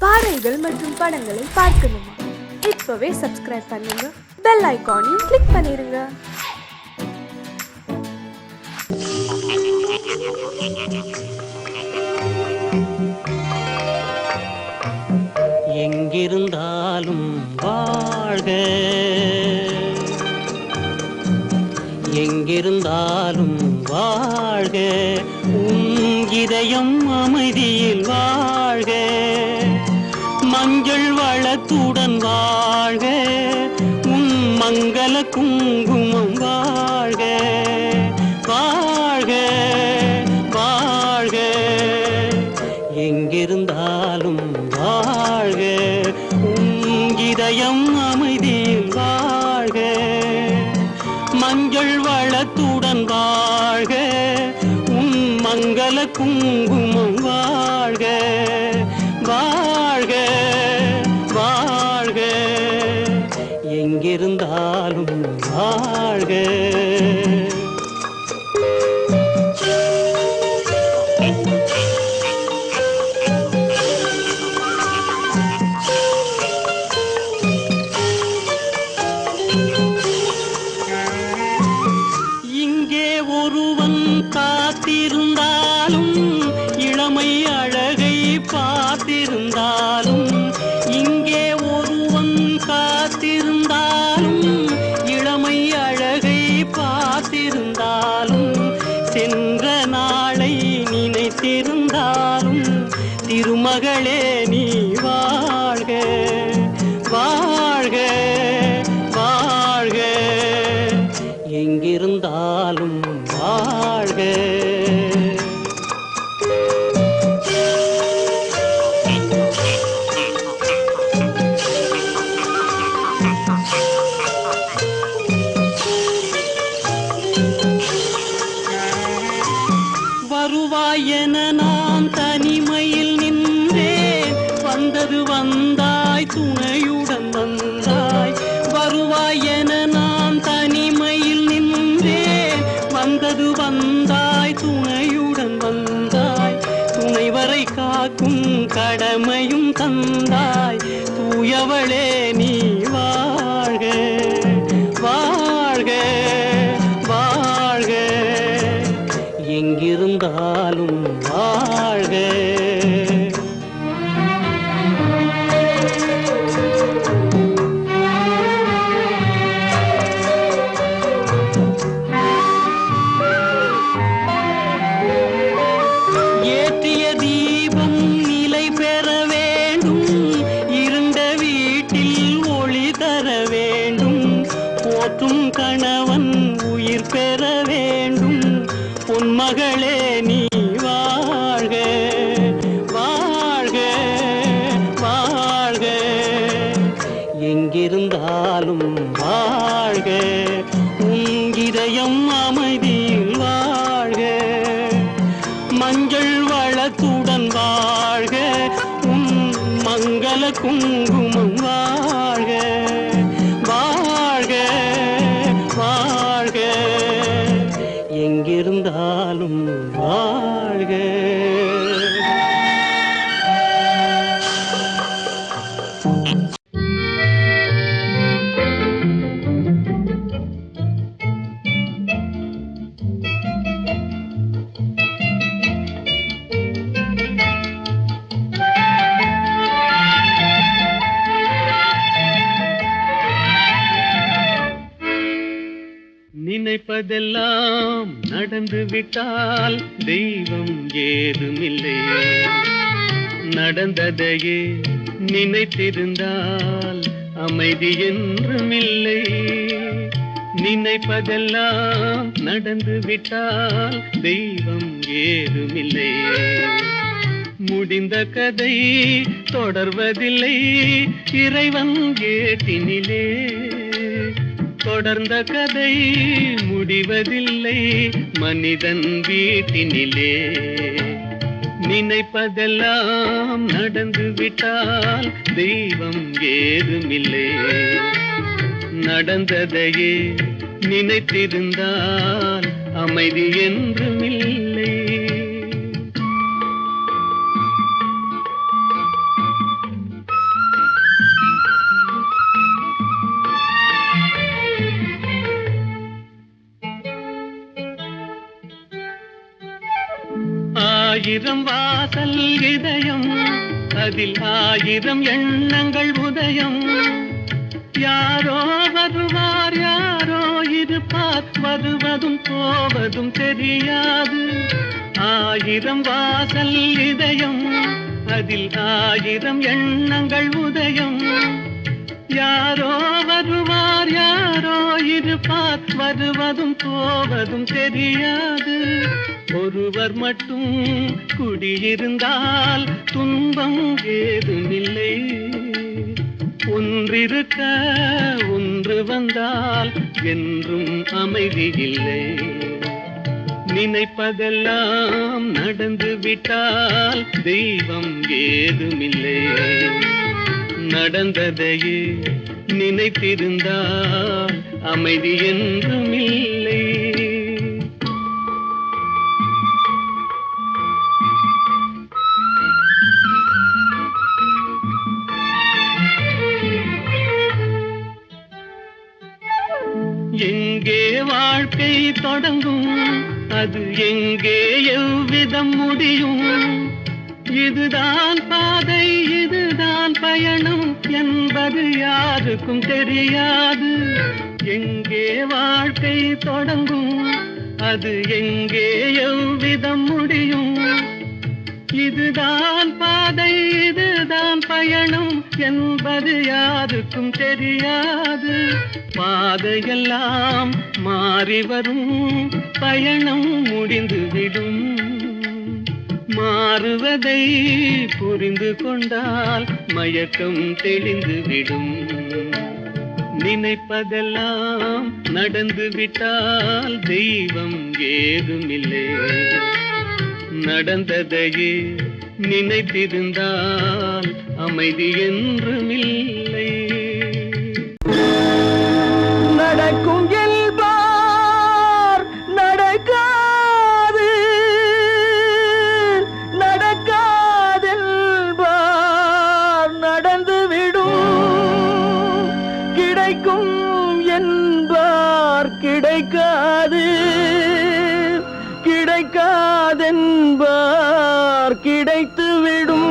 பாடல்கள் மற்றும் படங்களை பார்க்கணுமா? இப்பவே சப்ஸ்கிரைப் பண்ணுங்க, பெல் ஐகானையும் கிளிக் பண்ணிருங்க. எங்கிருந்தாலும் வாழ்க, எங்கிருந்தாலும் வாழ்க, உன் இதயம் அமைதியில் வாழ்க, மஞ்சள் வளத்துடன் வாழ்க, உன் மங்கள குங்குமம் வாழ்க, வாழ்க வாழ்க, எங்கிருந்தாலும் வாழ்க, உன் இதயம் அமைதியில் வாழ்க, மஞ்சள் வளத்துடன் வாழ்க, உன் மங்கள குங்குமம் வாழ்க, வாழ்க வாழ்க, எங்கிருந்தாலும் வாழ்க. காத்திருந்தாலும் இளமை அழகை பார்த்திருந்தாலும், இங்கே ஒருவன் காத்திருந்தாலும் இளமை அழகை பார்த்திருந்தாலும், சென்ற நாளை நினைத்திருந்தாலும் திருமகளே நீ வாழ்க, வாழ்க வாழ்க, எங்கிருந்தாலும் வாழ்க. வருவாயென நான் தனிமையில் நின்றேன், வந்தது வந்தாய் துணையுடன் வந்தாய். வருவாயென நான் தனிமையில் நின்றேன், வந்தது வந்தாய் துணையுடன் வந்தாய். துணைவரை காக்கும் கடமையும் தந்தாய், தூயவளே நீ வாழ்க, வாழ்க வாழ்க, எங்கிருந்தாலும் வாழ்க. ஏற்றிய தீபம் நிலை பெற வேண்டும், இருண்ட வீட்டில் ஒளி தர வேண்டும், போற்றும் கணவன் உயிர் பெற வேண்டும், பொன்மகளே நீ வாழ்க, வாழ்க வாழ்க, எங்கிருந்தாலும் வாழ்க, உன் இதயம் அமைதியில் வாழ்க, மஞ்சள் வளத்துடன் வாழ்க, உன் மங்கள குங்குமம் வாழ்க, வாழ்க வாழ்க, எங்கிருந்தாலும் வாழ்க. நினைப்பதெல்லாம் நடந்து விட்டால் தெய்வம் ஏதுமில்லை, நடந்ததையே நினைத்திருந்தால் அமைதி என்றுமில்லை. நினைப்பதெல்லாம் நடந்து விட்டால் தெய்வம் ஏதுமில்லை, முடிந்த கதை தொடர்வதில்லை இறைவன் ஏட்டினிலே, தொடர்ந்த கதை முடிவதில்லை மனிதன் வீட்டினிலே. நினைப்பதெல்லாம் நடந்து விட்டால் தெய்வம் ஏதுமில்லை, நடந்ததையே நினைத்திருந்தால் அமைதி என்றுமில்லை. ஆயிரம் வாசல் இதயம், அதில் ஆயிரம் எண்ணங்கள் உதயம். யாரோ வருவார் யாரோ இருப்பார், வருவதும் போவதும் தெரியாது. ஆயிரம் வாசல் இதயம், அதில் ஆயிரம் எண்ணங்கள் உதயம். யாரோ வருவார் யாரோ இருப்பார், வருவதும் போவதும் தெரியாது. ஒருவர் மட்டும் குடியிருந்தால் துன்பம் ஏதுமில்லை. ஒன்றிருக்க ஒன்று வந்தால் என்றும் அமைதி இல்லை. நினைப்பதெல்லாம் நடந்து விட்டால் தெய்வம் ஏதுமில்லை. நடந்ததையே நினைத்திருந்தால் அமைதி என்றும் இல்லை. எங்கே வாழ்க்கை தொடங்கும், அது எங்கே எவ்விதம் முடியும்? இதுதான் பாதை இதுதான் பயணம் என்பது யாருக்கும் தெரியாது. எங்கே வாழ்க்கை தொடங்கும், அது எங்கே எவ்விதம் முடியும்? இதுதான் பாதை இதுதான் பயணம் என்பது யாருக்கும் தெரியாது. பாதையெல்லாம் மாறி வரும், பயணம் முடிந்துவிடும். மாறுவதை புரிந்து கொண்டால் மயக்கம் தெளிந்துவிடும். நினைப்பதெல்லாம் நடந்து விட்டால் தெய்வம் ஏதுமில்லை. நடந்ததையே நினைத்திருந்தால் அமைதி என்றுமில்லை. நடக்கும் என்பார் நடக்காது, நடக்காதென்பார் நடந்துவிடும். கிடைக்கும் என்பார் கிடைக்காது, கிடைக்காதென்பார் கிடைத்துவிடும்.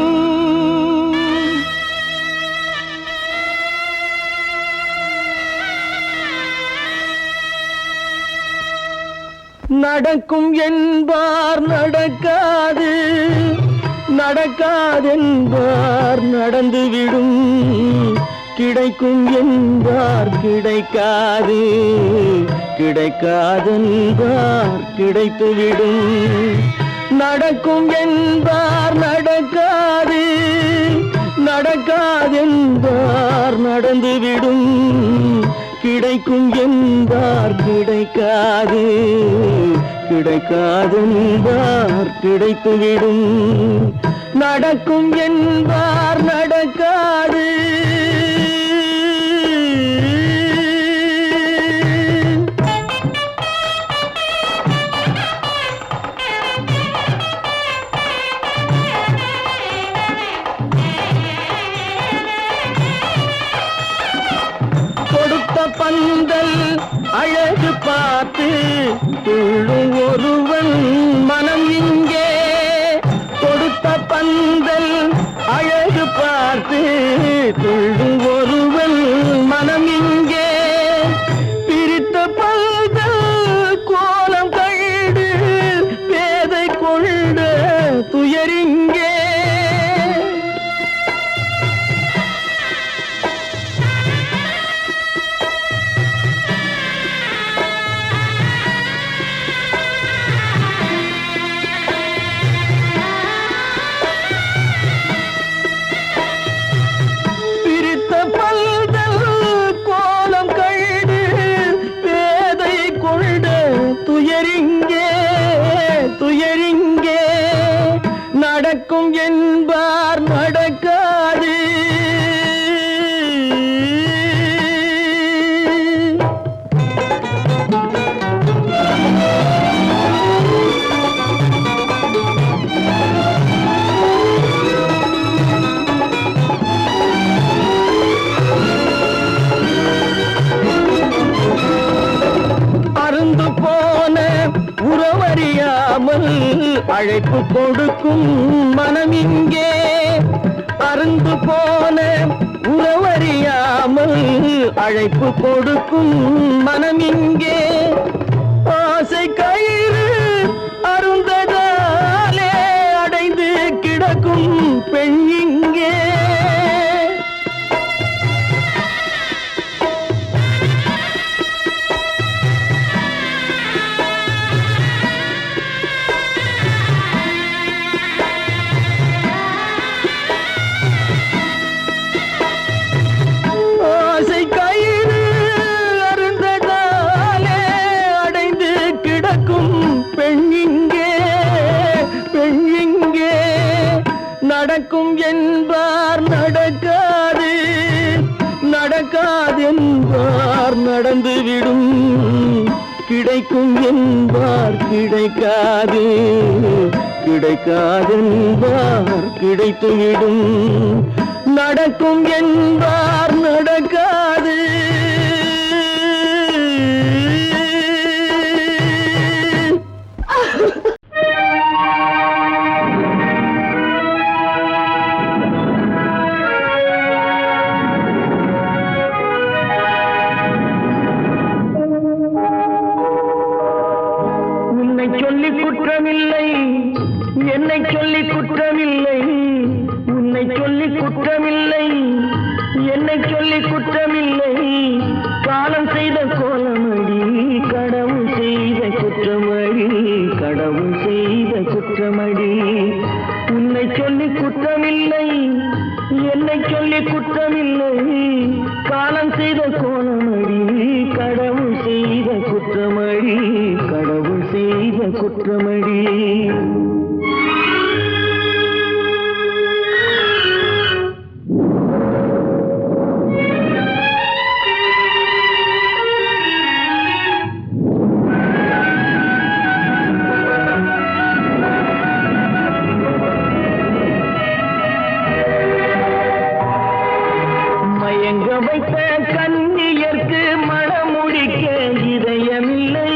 நடக்கும் என்பார் நடக்காது, நடக்காதென்பார் நடந்துவிடும். கிடைக்கும் என்பார் கிடைக்காது, கிடைக்காதென்பார் கிடைத்துவிடும். நடக்கும் என்பார் நடக்காது, நடக்காதென்பார் நடந்துவிடும். கிடைக்கும் என்பார் கிடைக்காது, கிடைக்காதென்பார் கிடைத்துவிடும். நடக்கும் என்பார் நடக்காது. பந்தல் அழகு பார்த்து துள்ளும் ஒருவன் மனம் இங்கே. கொடுத்த பந்தல் அழகு பார்த்து துள்ளும் ஒருவன் மனம் இங்கே. பிரித்த பந்தல் கோலம் கண்டு பேதை கொண்ட துயரிங்கே. பிரித்த பல் அழைப்பு கொடுக்கும் மனம் இங்கே அருந்து போன உறவறியாமல் அழைப்பு கொடுக்கும் மனம் இங்கே ஆசை கயிறு அருந்ததாலே அடைந்து கிடக்கும் பெண் இங்கே ஆசை கயிறு அருந்ததாலே அடைந்து கிடக்கும் பெண் இங்கே நடக்கும் என்பார் நடக்காது நடக்காதென்பார் நடந்துவிடும் கிடைக்கும் என்பார் கிடைக்காது கிடைக்காதென்பார் கிடைத்துவிடும் நடக்கும் என்பார் நடக்காது உன்னை சொல்லி குற்றமில்லை என்னை சொல்லி குற்றமில்லை உன்னை சொல்லி குற்றமில்லை என்னை சொல்லி குற்றமில்லை காலம் செய்த கோலமடி கடவுள் செய்த குற்றமடி கடவுள் செய்த குற்றமடி உன்னை சொல்லி குற்றமில்லை என்னை சொல்லி குற்றமில்லை காலம் செய்த கோலமடி கடவுள் செய்த குற்றமடி கடவுள் செய்த குற்றமடி மயங்க வைத்த கன்னியர்க்கு மணமுடிக்க இதயமில்லை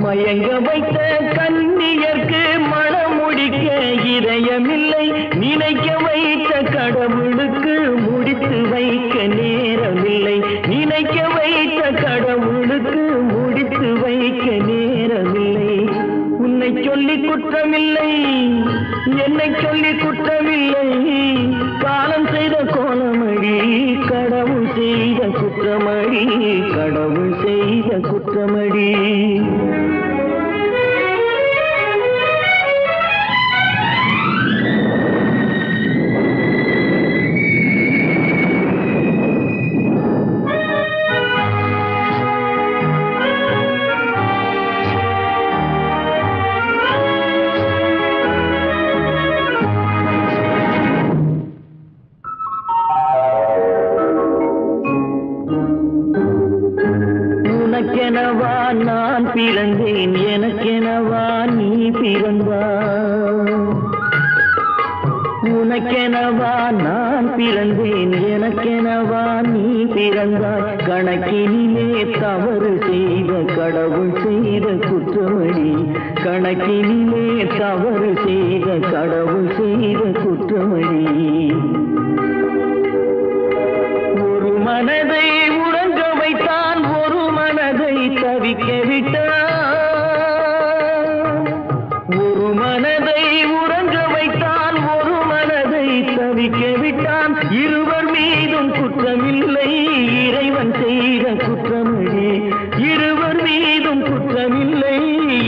மயங்க வைத்த கன்னியர்க்கு மணமுடிக்க இதயமில்லை நினைக்க வைத்த கடவுளுக்கு முடித்து வைக்க நேரமில்லை நினைக்க வைத்த கடவுளுக்கு முடித்து வைக்க நேரமில்லை உன்னை சொல்லி குற்றமில்லை என்னை சொல்லி குற்றமில்லை காலம் செய்த கோலமடி கடவுள் செய்த குற்றமடி கடவுள் செய்த குற்றமடி உனக்கெனவா நான் பிறந்தேன் எனக்கெனவா நீ பிறந்தாய் உனக்கெனவா நான் பிறந்தேன் எனக்கெனவா நீ பிறந்தாய் கணக்கினிலே தவறு செய்த கடவுள் செய்த குற்றமடி கணக்கினிலே தவறு செய்த கடவுள் செய்த குற்றமடி ஒரு மனதை உறங்க வைத்தான் ஒரு மனதை தவிக்க விட்டான் ஒரு மனதை உறங்க வைத்தான் ஒரு மனதை தவிக்க விட்டான் இருவர் மீதும் குற்றமில்லை இறைவன் செய்த குற்றமடி இருவர் மீதும் குற்றமில்லை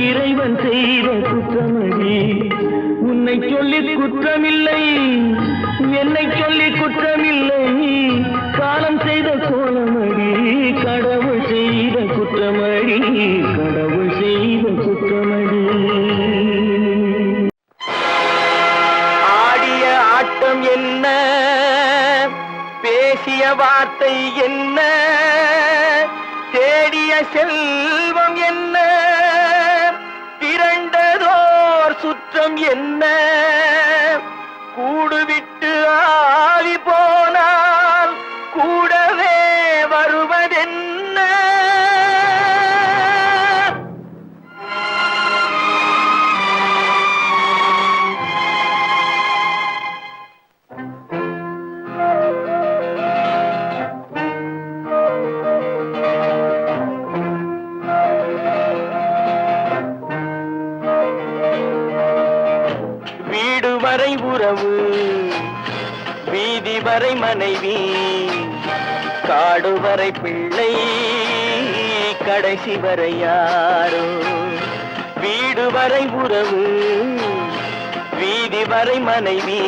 இறைவன் செய்த குற்றமடி உன்னை சொல்லி குற்றமில்லை என்னை சொல்லி குற்றமில்லை காலம் செய்த கோலமடி கடவுள் செய்த குற்றமடி கடவுள் செய்த குற்றமடி ஆடிய ஆட்டம் என்ன பேசிய வார்த்தை என்ன தேடிய செல்வம் என்ன திரண்டதோர் சுற்றம் என்ன கூடுவிட்டு ஆவி போனால் கூடவே வருவதென்ன வீதி வரை மனைவி காடு வரை பிள்ளை கடைசி வரை யாரோ வீடு வரை உறவு வீதி வரை மனைவி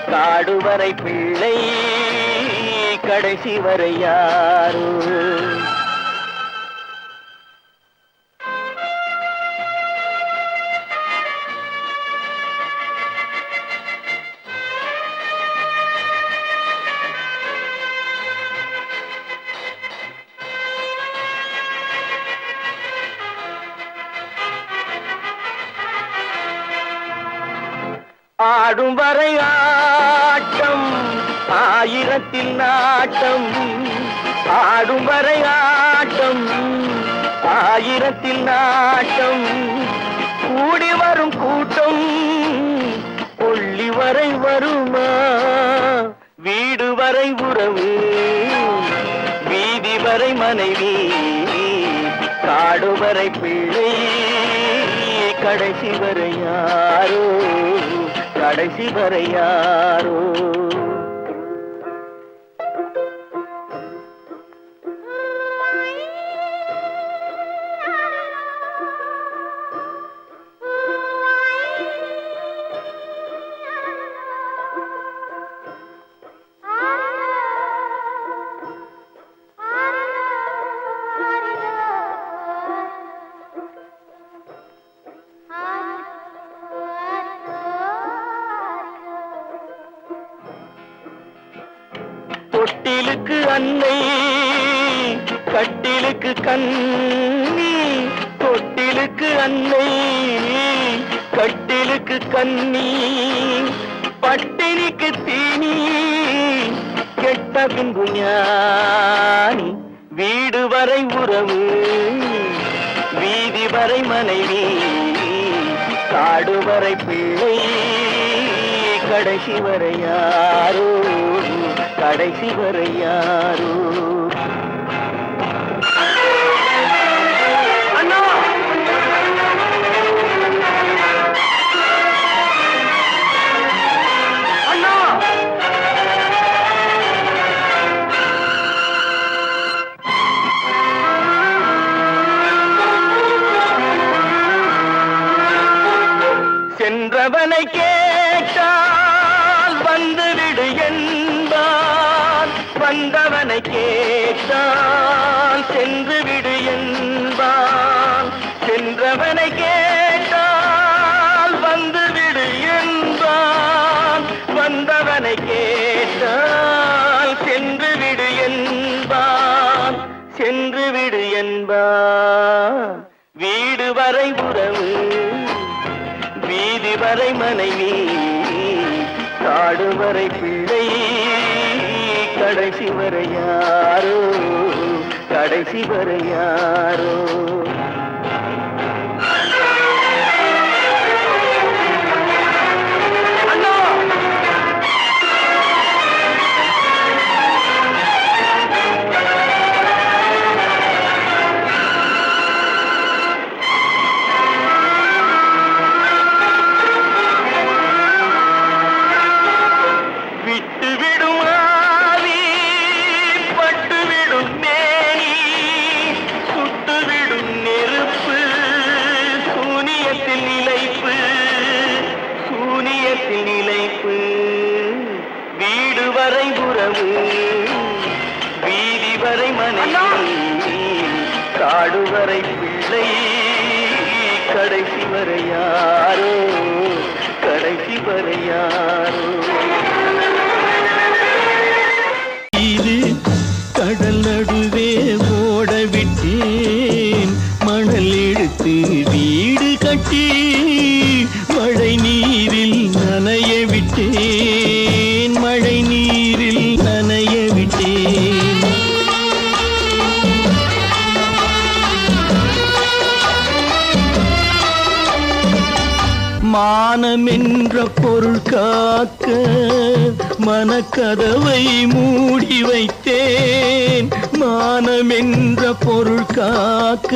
காடு வரை பிள்ளை கடைசி வரை யாரோ ஆடும் வரை ஆட்டம் ஆயிரத்தில் நாட்டம் ஆடும் வரை ஆட்டம் ஆயிரத்தில் நாட்டம் கூடி வரும் கூட்டம் கொள்ளி வரை வருமா வீடு வரை உறவு வீதி வரை மனைவி காடு வரை பிள்ளை கடைசி வரை யாரோ கடைசி வரை யாரோ தொட்டிலுக்கு அன்னை கட்டிலுக்கு கண்ணி தொட்டிலுக்கு அன்னை கட்டிலுக்கு கண்ணி பட்டினிக்கு தீனி கெட்ட பின்பு ஞானி வீடு வரை உறவு வீதி வரை மனைவி காடு வரை பிள்ளை கடைசி வரை யாரோ கடைசி வரை யாரோ அண்ணா அண்ணா சென்றவனை கேட்டால் வந்துவிடு என்பான் வந்தவனை கேட்டால் சென்று விடு என்பான் சென்றவனை கேட்டால் வந்துவிடு என்பான் வந்தவனை கேட்டால் சென்று விடு என்பான் சென்று விடு என்பான் வீடு வரை உறவு வீதி வரை மனைவி காடு வரை பிள்ளை கடைசி வரை யாரோ கடைசி வரை யாரோ நிலைப்பு வீடு வரை உறவு வீதி வரை மனைவி காடு வரை பிள்ளை கடைசி வரை யாரோ கடைசி வரை யாரோ இது கடல் நடுவே ஓட விட்டேன் மணல் எடுத்து வீடு கட்டி மழை நீரில் நனைய விட்டேன் மழை நீரில் நனைய விட்டேன் மா மானம் என்ற பொருள் காக்க மனக்கதவை மூடி வைத்தேன். மானம் என்ற பொருள் காக்க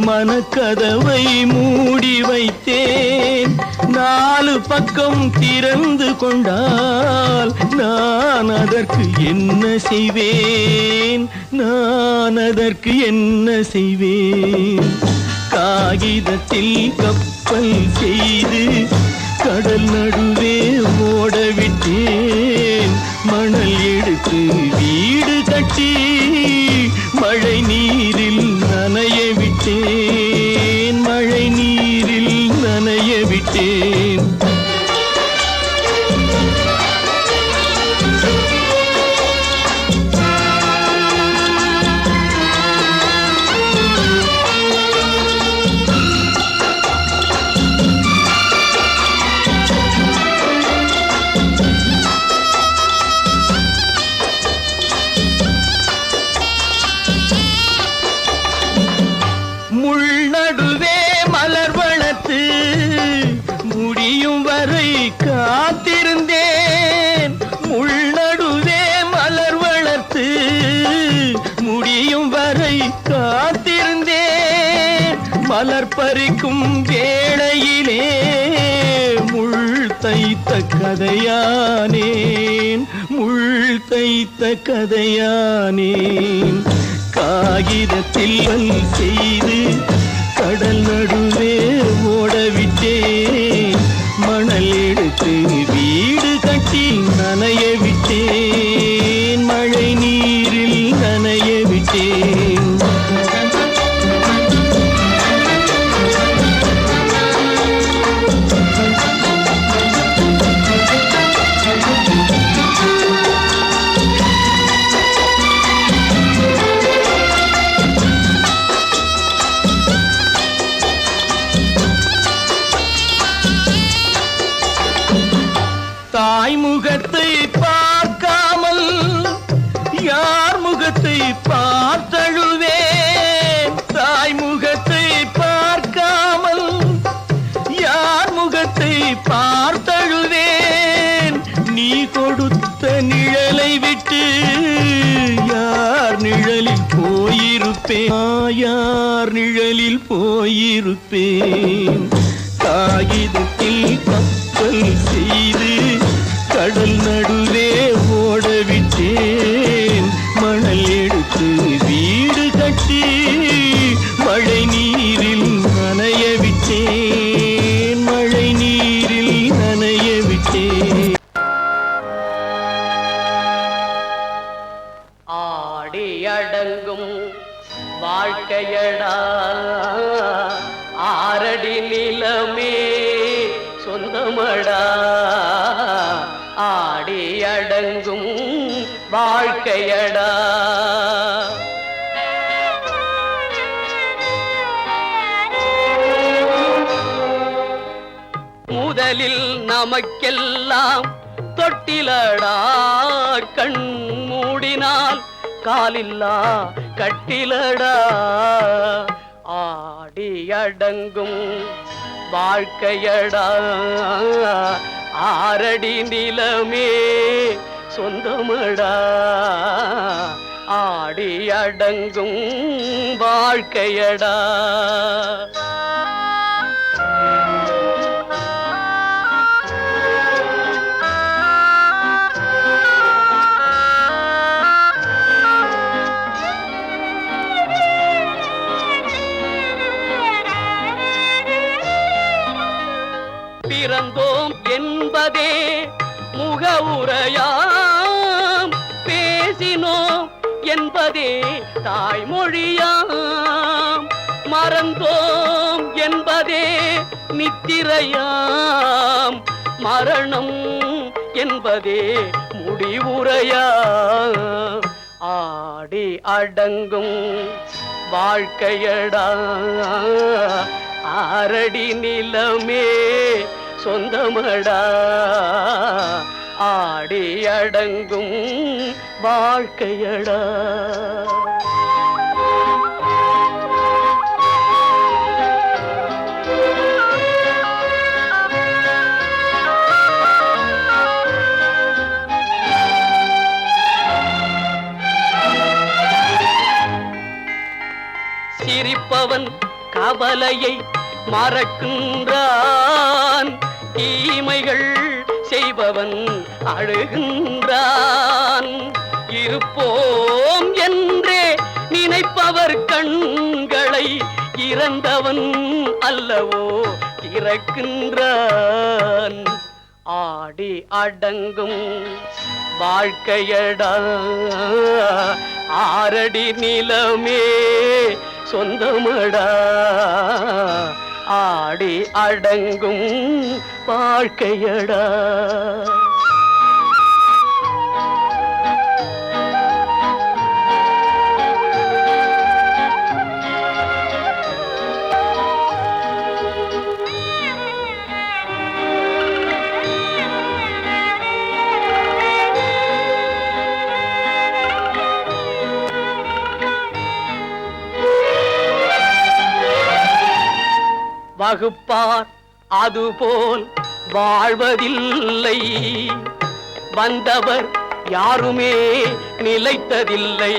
மனக்கதவை மூடி வைத்தேன். 4 பக்கம் திறந்து கொண்டால் நான் அதற்கு என்ன செய்வேன்? நான் அதற்கு என்ன செய்வேன்? காகிதத்தில் கப்பல் செய்து கடல் நடுவே ஓடவிட்டேன். மணல் எடுத்து வீடு கட்டி மழை நீரில் நனைய விட்டேன். மழை நீரில் நனைய விட்டேன். முள்நடுவே மலர் வளர்த்து முடியும் வரை காத்திருந்தேன். முள்நடுவே மலர் வளர்த்து முடியும் வரை காத்திருந்தேன். மலர் பறிக்கும் வேளையிலே முள் தைத்த கதையானேன். முள் தைத்த கதையானேன். காகிதத்தில் செய்து கடல் நடுவே ஓடவிட்டேன். மணல் எடுத்து வீடு கட்டி நனைய விட்டேன். மழை நீரில் நனைய விட்டேன். தாய் முகத்தை பார்க்காமல் யார் முகத்தை பார்த்தழுவேன். தாய் முகத்தை பார்க்காமல் யார் முகத்தை பார்த்தழுவேன். நீ கொடுத்த நிழலை விட்டு யார் நிழலில் போயிருப்பேன். யார் நிழலில் போயிருப்பேன். காகிதத்தில் கப்பல் செய்து கடல் நடுவே ஓடவிட்டேன். மணல் எடுத்து வீடு கட்டி மழை நீரில் நனைய விட்டேன். மழை நீரில் நனைய விட்டேன். ஆடி அடங்கும் வாழ்க்கையடா ஆரடி நிலமே சொந்தமடா. ஆடி அடங்கும் வாழ்க்கையடா. முதலில் நமக்கெல்லாம் தொட்டிலடா. கண் மூடினால் காலில்லா கட்டிலடா. ஆடி அடங்கும் வாழ்க்கையடா ஆரடி நிலமே சொந்தமடா. ஆடி அடங்கும் வாழ்க்கையடா. பிறந்தோம் என்பதே முகவுரையாம். பேசினோம் என்பதே தாய்மொழியாம். மறந்தோம் என்பதே நித்திரையாம். மரணம் என்பதே முடிவுரையாம். ஆடி அடங்கும் வாழ்க்கையடா ஆரடி நிலமே சொந்தமடா. ஆடி அடங்கும் வாழ்க்கையடா. நினைப்பவன் கவலையை மறக்கின்றான். தீமைகள் செய்பவன் அழுகின்றான். இருப்போம் என்றே நினைப்பவர் கண்களை இறந்தவன் அல்லவோ திறக்கின்றான். ஆடி அடங்கும் வாழ்க்கையடா ஆரடி நிலமே சொந்தமடா. ஆடி அடங்கும் வாழ்க்கையடா. வகுப்பார் அதுபோல் வாழ்வதில்லை. வந்தவர் யாருமே நிலைத்ததில்லை.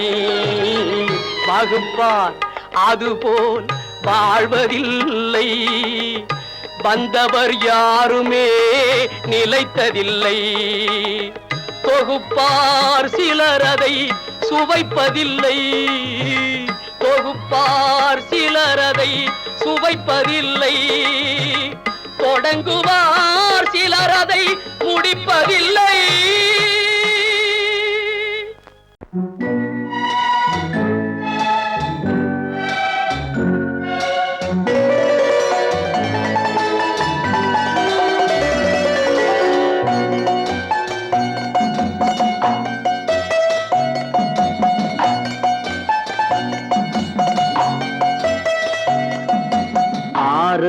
வகுப்பார் அதுபோல் வாழ்வதில்லை. வந்தவர் யாருமே நிலைத்ததில்லை. தொகுப்பார் சிலர் அதை சுவைப்பதில்லை. தொகுப்பார் சிலர் அதை சுவைப்பதில்லை. தொடங்குவார் சிலர் அதை முடிப்பதில்லை.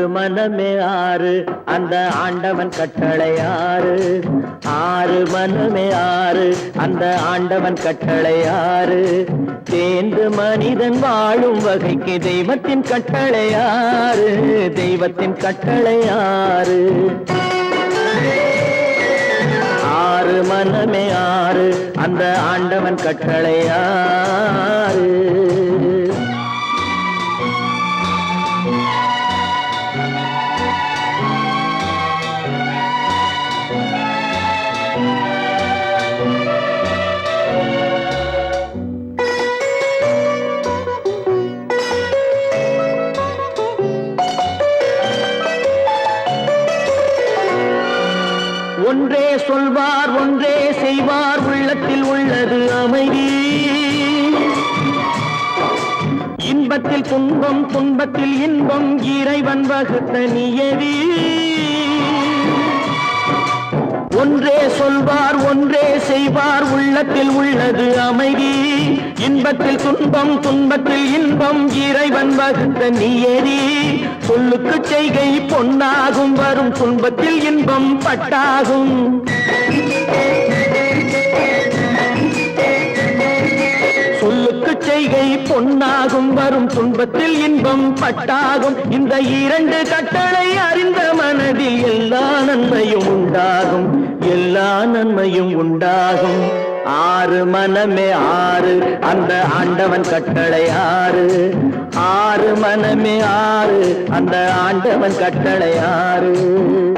மனமே ஆறு அந்த ஆண்டவன் கட்டளை ஆறு. ஆறு மனமே ஆறு அந்த ஆண்டவன் கட்டளை ஆறு. தேர்ந்து மனிதன் வாழும் வகைக்கு தெய்வத்தின் கட்டளை ஆறு. தெய்வத்தின் கட்டளை ஆறு. ஆறு மனமே ஆறு அந்த ஆண்டவன் கட்டளை ஆறு. ஒன்றே சொல்வார் ஒன்றே செய்வார் உள்ளத்தில் உள்ளது அமைதி. இன்பத்தில் துன்பம் துன்பத்தில் இன்பம் இறைவன் வகுத்த நியதி. ஒன்றே சொல்வார் ஒன்றே செய்வார் உள்ளத்தில் உள்ளது அமைதி. இன்பத்தில் துன்பம் துன்பத்தில் இன்பம் இறைவன் வகுத்த நியதி. சொல்லுக்கு செய்கை பொன்னாகும் வரும் துன்பத்தில் இன்பம் பட்டாகும். சொல்லுக்கு செய்கை பொன்னாகும் வரும் துன்பத்தில் இன்பம் பட்டாகும். இந்த இரண்டு கட்டளை அறிந்த மனதில் எல்லா நன்மையும் உண்டாகும். எல்லா நன்மையும் உண்டாகும். ஆறு மனமே ஆறு அந்த ஆண்டவன் கட்டளை ஆறு. ஆறு மனமே ஆறு அந்த ஆண்டவன் கட்டளை ஆறு.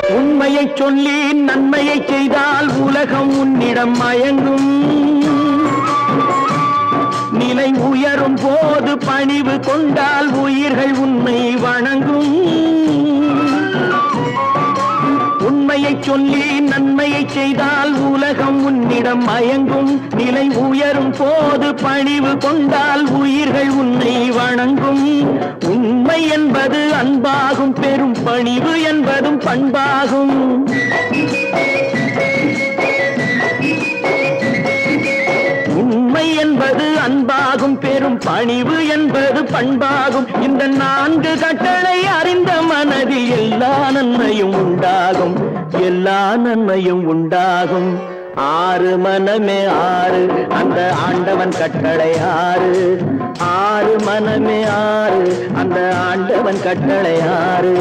உண்மையை சொல்லி நன்மையை செய்தால் உலகம் உன்னிடம் மயங்கும். நிலை உயரும் போது பணிவு கொண்டால் உயிர்கள் உன்னை வணங்கும். உண்மையை சொல்லி நன்மையை செய்தால் உலகம் உன்னிடம் மயங்கும். நிலை உயரும் போது பணிவு கொண்டால் உயிர்கள் உன்னை வணங்கும். உண்மை என்பது அன்பாகும். பெரும் பணிவு என்பதும் பண்பாகும். உண்மை என்பது அன்பாகும். பெரும் பணிவு என்பது பண்பாகும். இந்த நான்கு கட்டளை அறிந்த மனதில் எல்லா நன்மையும் உண்டாகும். எல்லா நன்மையும் உண்டாகும். ஆறு மனமே ஆறு அந்த ஆண்டவன் கட்டளை ஆறு. ஆறு மனமே ஆறு அந்த ஆண்டவன் கட்டளை ஆறு.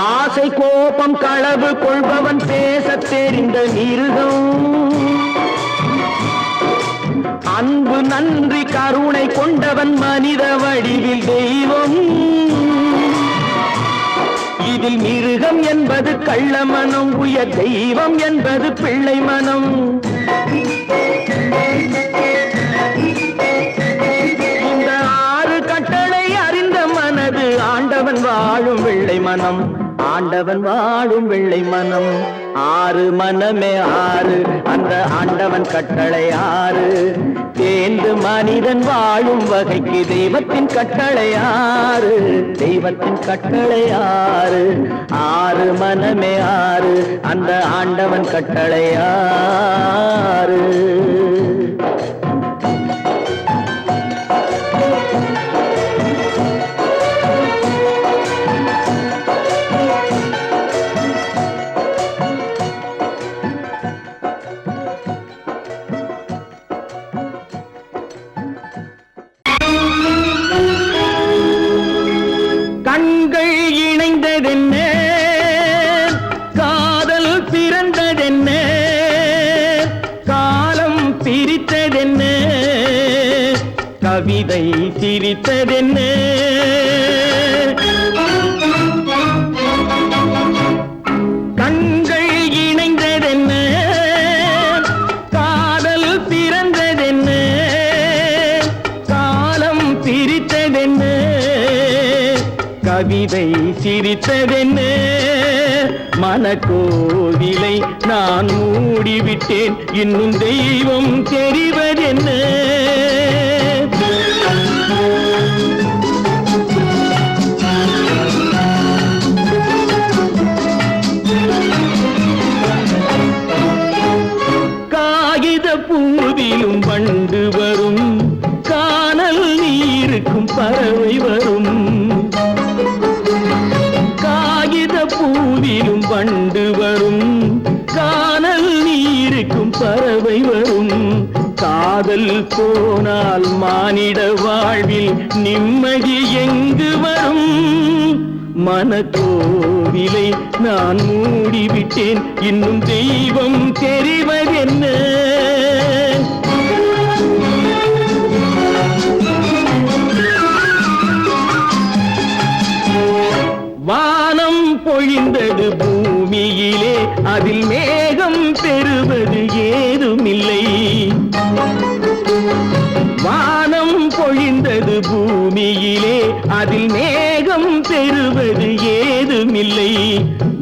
ஆசை கோபம் களவு கொள்பவன் பேசத் தெரிந்த மிருகம். அன்பு நன்றி கருணை கொண்டவன் மனித வடிவில் தெய்வம். இதில் மிருகம் என்பது கள்ள மனம், உயர் தெய்வம் என்பது பிள்ளை மனம். இந்த ஆறு கட்டளை அறிந்த மனது ஆண்டவன் வாழும் வெள்ளை மனம். ஆண்டவன் வாழும் வெள்ளை மனம். ஆறு மனமே ஆறு அந்த ஆண்டவன் கட்டளை ஆறு. தேர்ந்து மனிதன் வாழும் வகைக்கு தெய்வத்தின் கட்டளை ஆறு. தெய்வத்தின் கட்டளை ஆறு. ஆறு மனமே ஆறு அந்த ஆண்டவன் கட்டளை ஆறு. கண்கள் இணைந்ததென்ன, காதல் பிறந்ததென்ன, காலம் பிரித்ததென்ன, கவிதை சிரித்ததென்ன. கண்கள் இணைந்ததென்ன, காதல் பிறந்ததென்ன, காலம் பிரித்ததென்ன, கவிதை சிரித்ததென்ன. மனக்கோவிலை நான் மூடிவிட்டேன், இன்னும் தெய்வம் தெரிவதென்ன. காகித பூவிலும் வண்டு வரும், கானல் நீருக்கும் பறவை வரும். காகித பூவிலும் வண்டு வரும், கானல் நீருக்கும் பறவை வரும். காதல் போனால் மானிட வாழ்வில் நிம்மதி எங்கு வரும்? மனக்கோவிலை நான் மூடிவிட்டேன், இன்னும் தெய்வம் தெரிவதென்ன. வானம் பொழிந்தது பூமியிலே, அதில் மேகம் பெறுவது ஏதுமில்லை. வானம் பொழிந்தது பூமியிலே, அதில் மேகம் பெறுவது ஏதுமில்லை.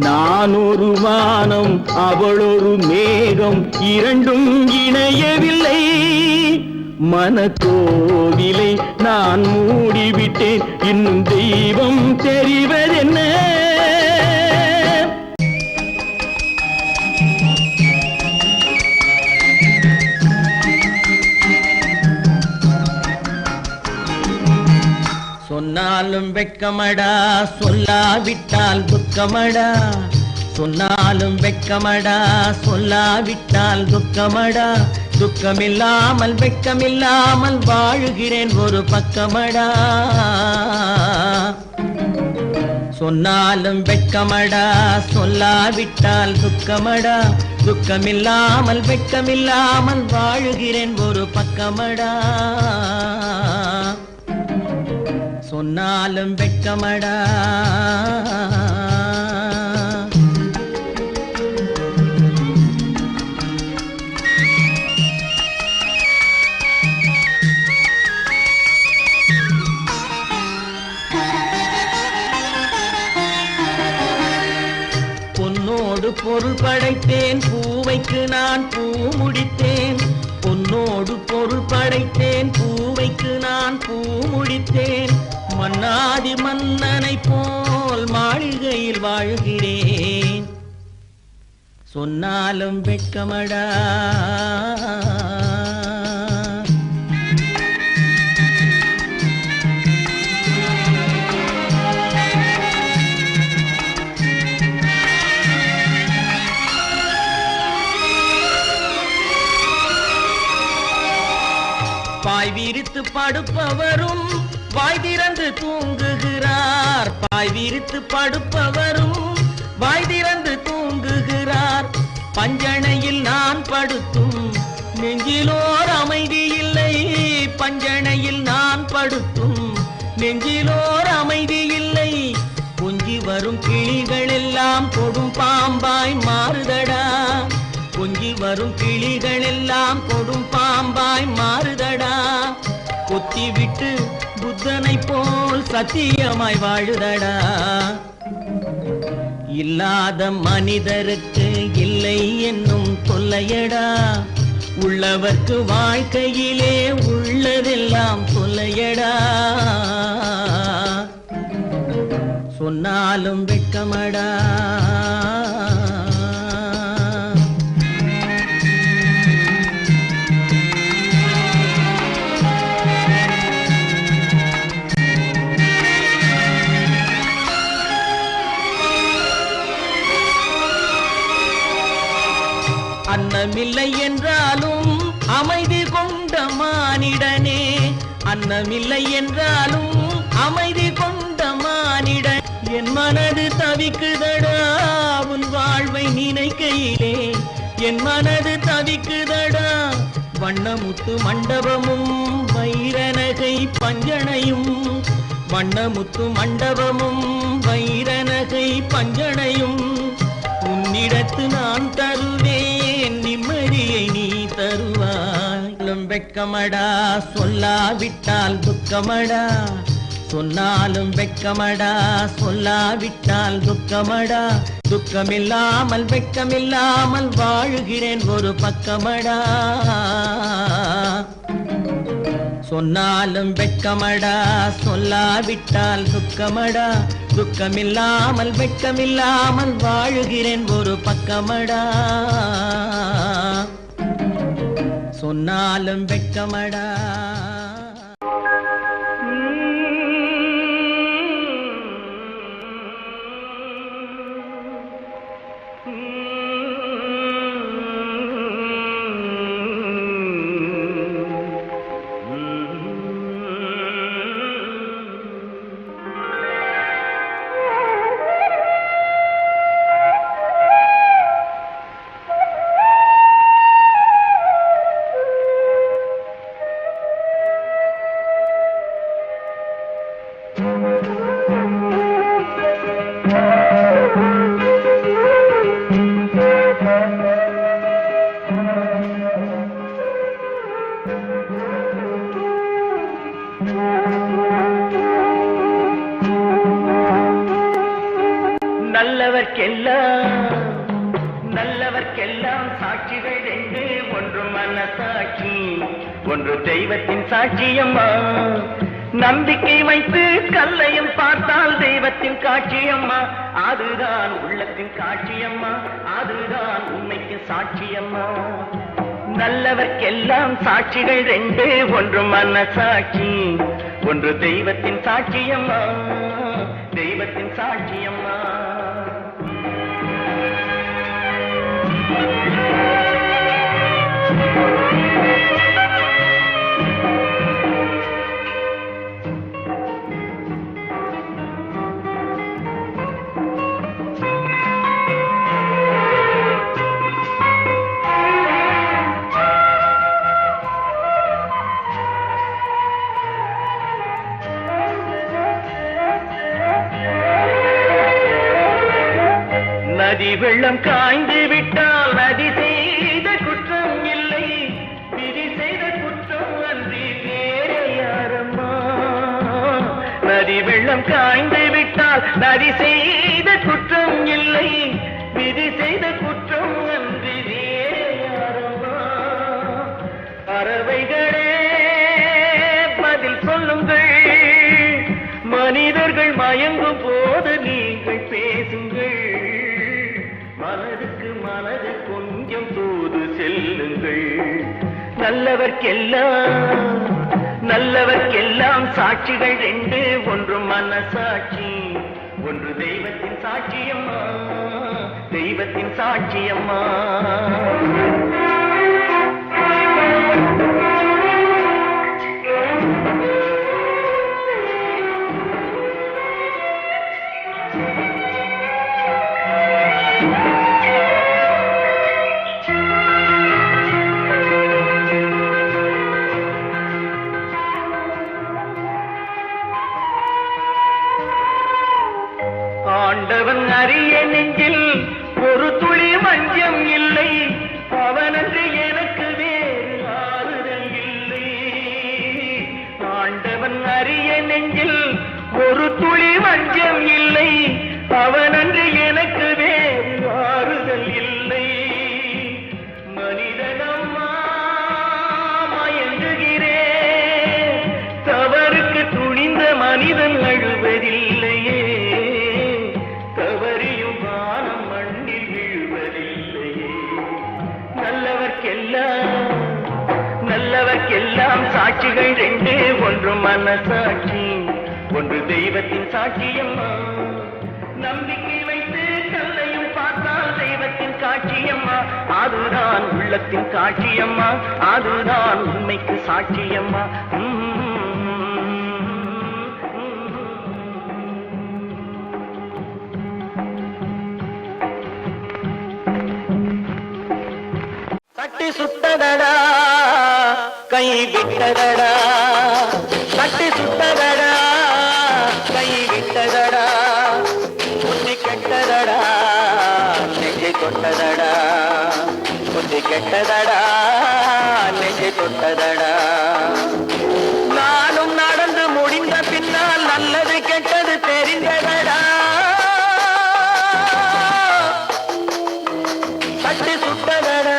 நான் ஒரு வானம், அவளொரு மேகம், இரண்டும் இணையவில்லை. மனக்கோவிலை நான் மூடிவிட்டேன், இன்னும் தெய்வம் தெரிவதென்ன. சொன்னாலும் வெட்கமடா, சொல்லாவிட்டால் துக்கமடா. சொன்னாலும் வெட்கமடா, சொல்லாவிட்டால் துக்கமடா. துக்கமில்லாமல் வெட்கமில்லாமல் வாழுகிறேன் ஒரு பக்கமடா. சொன்னாலும் வெட்கமடா, சொல்லாவிட்டால் துக்கமடா. துக்கமில்லாமல் வெட்கமில்லாமல் வாழுகிறேன் ஒரு பக்கமடா. சொன்னாலும் வெட்கமடா. பொன்னோடு பொருள் படைத்தேன், பூவைக்கு நான் பூ முடித்தேன். பொன்னோடு பொருள் படைத்தேன், பூவைக்கு நான் பூ முடித்தேன். மன்னாதி மன்னனை போல் மாளிகையில் வாழ்கிறேன், சொன்னாலும் வெட்கமடா. பாய் விரித்து படுப்பவரும் வாய் திறந்து தூங்குகிறார், பாய் விரித்து படுப்பவரும் வாய் திறந்து தூங்குகிறார். பஞ்சணையில் நான் படுத்தும் நெஞ்சிலோர் அமைதி இல்லை, பஞ்சணையில் நான் படுத்தும் நெஞ்சிலோர் அமைதி இல்லை. கொஞ்சி வரும் கிளிகள் எல்லாம் கொடும் பாம்பாய் மாறுதடா, கொஞ்சி வரும் கிளிகள் எல்லாம் கொடும் பாம்பாய் மாறுதடா. கொத்தி விட்டு புத்தனை போல் சத்தியமாய் வாழுதடா. இல்லாத மனிதருக்கு இல்லை என்னும் தொல்லையடா, உள்ளவர்க்கு வாழ்க்கையிலே உள்ளதெல்லாம் தொல்லையடா. சொன்னாலும் வெட்கமடா. அன்னமில்லை என்றாலும் அமைதி கொண்ட மானிடனே, அன்னமில்லை என்றாலும் அமைதி கொண்ட மானிடன். என் மனது தவிக்குதடா உன் வாழ்வை நினைக்கையிலே, என் மனது தவிக்குதடா. வண்ணமுத்து மண்டபமும் வைரநகை பஞ்சனையும், வண்ணமுத்து மண்டபமும் வைரநகை பஞ்சனையும் உன்னிடத்து நான் தருவேன், நிம்மதியை நீ தருவாய். வெட்கமடா சொல்லாவிட்டால் துக்கமடா, சொன்னாலும் வெட்கமடா சொல்லாவிட்டால் துக்கமடா. துக்கமில்லாமல் வெட்கமில்லாமல் வாழுகிறேன் ஒரு பக்கமடா, சொன்னாலும் வெட்கமடா சொல்லாவிட்டால் துக்கமடா. துக்கமில்லாமல் வெட்கமில்லாமல் வாழுகிறேன் ஒரு பக்கமடா, சொன்னாலும் வெட்கமடா. நல்லவர்க்கெல்லாம் சாட்சிகள் ரெண்டு, ஒன்று மனசாட்சி ஒன்று தெய்வத்தின் சாட்சியம்மா. நம்பிக்கை வைத்து கல்லையும் பார்த்தால் தெய்வத்தின் காட்சியம்மா, அதுதான் உள்ளத்தின் காட்சியம்மா, அதுதான் உண்மைக்கு சாட்சியம்மா. நல்லவர்க்கெல்லாம் சாட்சிகள் ரெண்டு, ஒன்று மனசாட்சி ஒன்று தெய்வத்தின் சாட்சியம்மா, தெய்வத்தின் சாட்சியம்மா. நதி வெள்ளம் காய்ந்து விட்டால் நதி செய்த குற்றம் இல்லை, விதி செய்த குற்றம் அன்றி வேற யாரம்மா. நதி வெள்ளம் காய்ந்து விட்டால் நதி செய்த குற்றம் இல்லை, விதி செய்த குற்றம் அன்றி வேற யாரம்மா. பறவைகளே பதில் சொல்லுங்கள், மயங்கும் போது நீங்கள் பேசுங்கள், மனதுக்கு மனது கொஞ்சம் தூது செல்லுங்கள். நல்லவர்க்கெல்லாம் சாட்சிகள் ரெண்டு, ஒன்று மனசாட்சி, ஒன்று தெய்வத்தின் சாட்சியம்மா, தெய்வத்தின் சாட்சியம்மா. ஆண்டவன் அறிய நெஞ்சில் ஒரு துளி வஞ்சம் இல்லை, அவனன்று எனக்கு வேறு ஆறுதல் இல்லை. ஆண்டவன் அறிய நெஞ்சில் ஒரு துளி வஞ்சம் இல்லை, அவனன்று எனக்கு வேறு ஆறுதல் இல்லை. மனிதனம்மா மயங்குகிறேன், தவறுக்கு துணிந்த மனிதன் அழுவதில்லையே, நல்லவர்க்கெல்லாம் சாட்சிகள் ரெண்டு, ஒன்று மனசாட்சி, ஒன்று தெய்வத்தின் சாட்சியம்மா. நம்பிக்கை வைத்து கல்லையும் பார்த்தால் தெய்வத்தின் சாட்சியம்மா, அதுதான் உள்ளத்தின் சாட்சியம்மா, அதுதான் உண்மைக்கு சாட்சியம்மா. தட்டி சுட்டதடா கை விட்டதடா, தட்டி சுட்டதடா கை விட்டதடா, புத்தி கெட்டதடா நெஞ்சை தொட்டதடா, புத்தி கெட்டதடா நெஞ்சை தொட்டதடா. நானும் நடந்து முடிந்த பின்னால் நல்லது கெட்டது தெரிந்ததடா, தட்டி சுட்டதடா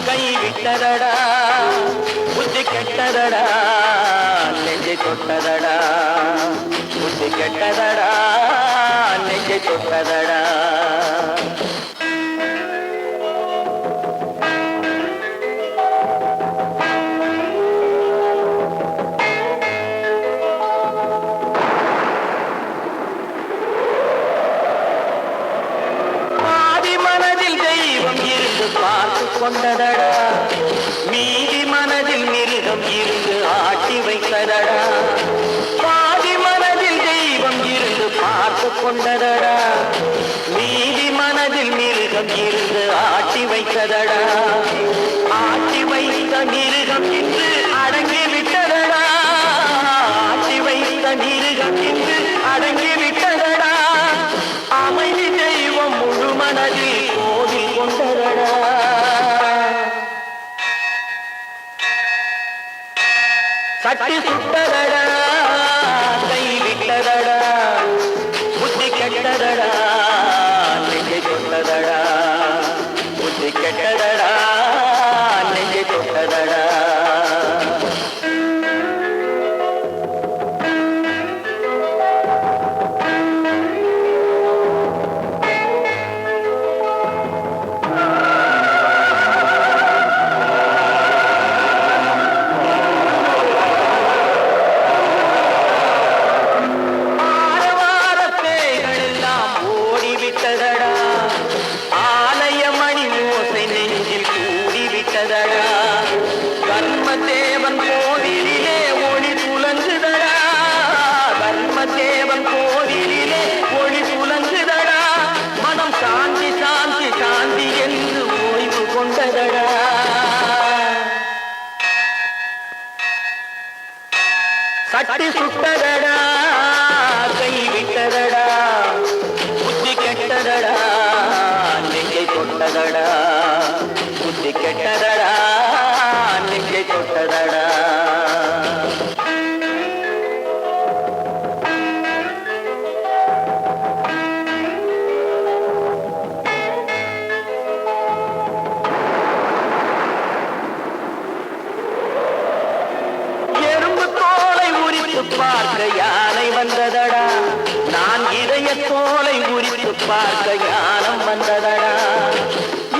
கை விட்டதடா, புத்தி கெட்டதடா நெஞ்சை தொட்டதடா, புத்தி கெட்டதடா நெஞ்சை தொட்டதடா. பார்த்து கொண்டதடா, மீதி மனதில் மிருகம் இருந்து ஆட்டி வைத்ததடா, பாதி மனதில் தெய்வம் இருந்து பார்த்து கொண்டதடா, மீதி மனதில் மிருகம் இருந்து ஆட்டி வைத்ததடா, ஆட்டி வைத்த மிருகம் இன்று அடங்கி விட்டதடா, ஆட்டி வைத்த மிருகம் இன்று அடங்கி விட்டதடா, அமைதி தெய்வம் முழு மனதில் கோவில் கொண்டதடா. சட்டி சுட்டதடா கை விட்டதடா, புத்தி கெட்டதடா நெஞ்சை தொட்டதடா, புத்தி கெட்டதடா நெஞ்சை தொட்டதடா. தர்மதேவன் கோவிலிலே ஒளி புலங்குதடா, தர்மதேவன் கோவிலிலே ஒளி புலங்குதடா, மனம் சாந்தி சாந்தி சாந்தி என்று ஓய்வு கொண்டதடா. சட்டி சுட்டதடா கை விட்டதடா, புத்தி கெட்டதடா நெஞ்சை தொட்டதடா, புத்தி கெட்டதடா நெஞ்சை தொட்டதடா. எறும்பு தோலை உரித்து பார்க்க யானை வந்த பார்க்க ஞானம் வந்ததடா.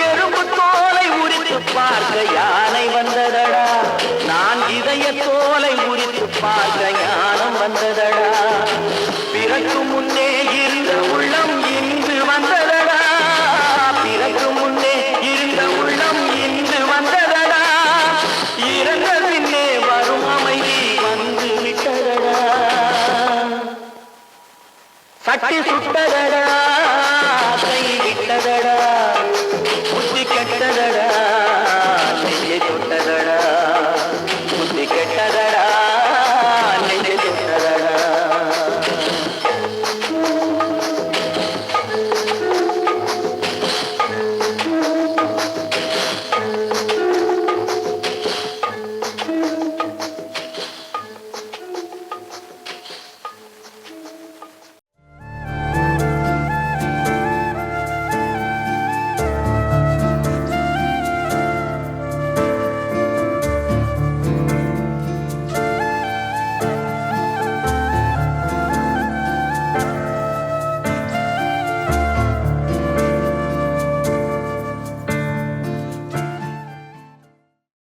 எறும்பு தோலை உரித்து பார்க்க யானை வந்ததடா. நான் இதய தோலை உரித்து பார்க்க ஞானம் வந்ததடா. பிறகு முன்னே இருந்த உள்ளம் இன்று வந்ததடா. பிறகு முன்னே இருந்த உள்ளம் இன்று வந்ததடா. இறந்த பின்னே வரும் அமைதி வந்து விட்டதடா. சட்டி சுட்டதடா.